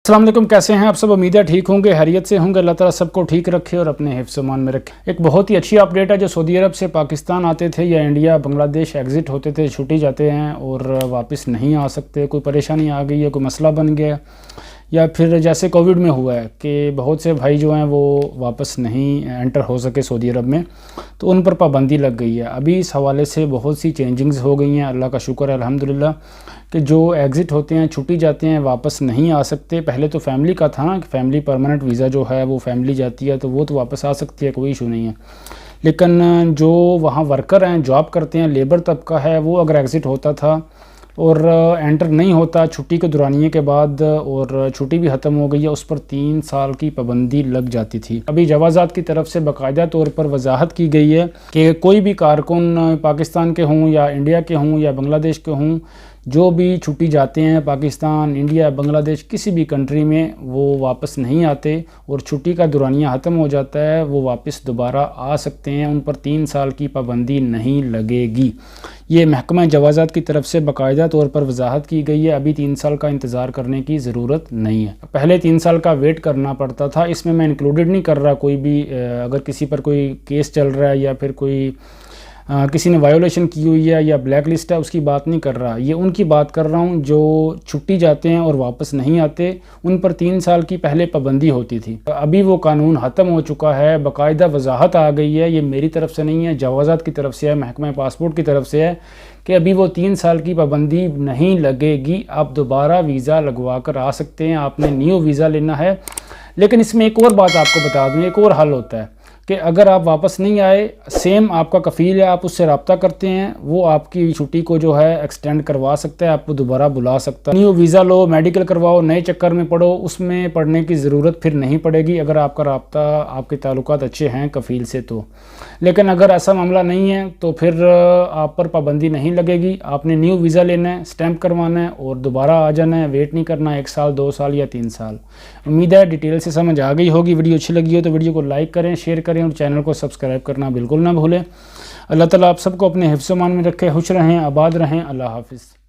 अस्सलाम वालेकुम, कैसे हैं आप सब। उम्मीद है ठीक होंगे, खैरियत से होंगे। अल्लाह ताला सबको ठीक रखे और अपने हिफ्ज़ मान में रखे। एक बहुत ही अच्छी अपडेट है, जो सऊदी अरब से पाकिस्तान आते थे या इंडिया बांग्लादेश एग्ज़िट होते थे, छुट्टी जाते हैं और वापस नहीं आ सकते, कोई परेशानी आ गई है, कोई मसला बन गया, या फिर जैसे कोविड में हुआ है कि बहुत से भाई जो हैं वो वापस नहीं एंटर हो सके सऊदी अरब में, तो उन पर पाबंदी लग गई है। अभी इस हवाले से बहुत सी चेंजिंग्स हो गई हैं, अल्लाह का शुक्र है अल्हम्दुलिल्लाह, कि जो एग्ज़िट होते हैं, छुट्टी जाते हैं, वापस नहीं आ सकते। पहले तो फैमिली का था ना कि फैमिली परमानेंट वीज़ा जो है वो फैमिली जाती है तो वो तो वापस आ सकती है, कोई इशू नहीं है। लेकिन जो वहाँ वर्कर हैं, जॉब करते हैं, लेबर तबका है, वो अगर एग्ज़िट होता था और एंटर नहीं होता छुट्टी के दौरानिए के बाद, और छुट्टी भी ख़त्म हो गई है, उस पर 3 साल की पाबंदी लग जाती थी। अभी जवाज़ात की तरफ से बाकायदा तौर पर वजाहत की गई है कि कोई भी कारकुन पाकिस्तान के हों या इंडिया के हों या बांग्लादेश के हों, जो भी छुट्टी जाते हैं पाकिस्तान, इंडिया, बांग्लादेश, किसी भी कंट्री में, वो वापस नहीं आते और छुट्टी का दौरानिया ख़त्म हो जाता है, वो वापस दोबारा आ सकते हैं। उन पर 3 साल की पाबंदी नहीं लगेगी। ये महकमा जवाज़ात की तरफ से बाकायदा तौर पर वजाहत की गई है। अभी 3 साल का इंतज़ार करने की ज़रूरत नहीं है। पहले 3 साल का वेट करना पड़ता था। इसमें मैं इंक्लूडेड नहीं कर रहा कोई भी, अगर किसी पर कोई केस चल रहा है या फिर कोई किसी ने वायोलेशन की हुई है या ब्लैक लिस्ट है, उसकी बात नहीं कर रहा। ये उनकी बात कर रहा हूँ जो छुट्टी जाते हैं और वापस नहीं आते, उन पर 3 साल की पहले पाबंदी होती थी। अभी वो कानून ख़त्म हो चुका है, बाकायदा वजाहत आ गई है। ये मेरी तरफ से नहीं है, जवाज़ात की तरफ से है, महकमा पासपोर्ट की तरफ से है कि अभी वो 3 साल की पाबंदी नहीं लगेगी। आप दोबारा वीज़ा लगवा कर आ सकते हैं, आपने न्यू वीज़ा लेना है। लेकिन इसमें एक और बात आपको बता दूँ, एक और हल होता है कि अगर आप वापस नहीं आए, सेम आपका कफ़ील है, आप उससे रब्ता करते हैं, वो आपकी छुट्टी को जो है एक्सटेंड करवा सकता है, आपको दोबारा बुला सकता है। न्यू वीज़ा लो, मेडिकल करवाओ, नए चक्कर में पड़ो, उसमें पढ़ने की ज़रूरत फिर नहीं पड़ेगी अगर आपका रब्ता, आपके ताल्लुकात अच्छे हैं कफ़ील से तो। लेकिन अगर ऐसा मामला नहीं है तो फिर आप पर पाबंदी नहीं लगेगी। आपने न्यू वीज़ा लेना है, स्टैंप करवाना है और दोबारा आ जाना है, वेट नहीं करना 1 साल, 2 साल या 3 साल। उम्मीद है डिटेल से समझ आ गई होगी। वीडियो अच्छी लगी हो तो वीडियो को लाइक करें, शेयर करें और चैनल को सब्सक्राइब करना बिल्कुल ना भूलें। अल्लाह ताला आप सबको अपने हिफ्ज़-ओ-मान में रखे, खुश रहें, आबाद रहें। अल्लाह हाफ़िज़।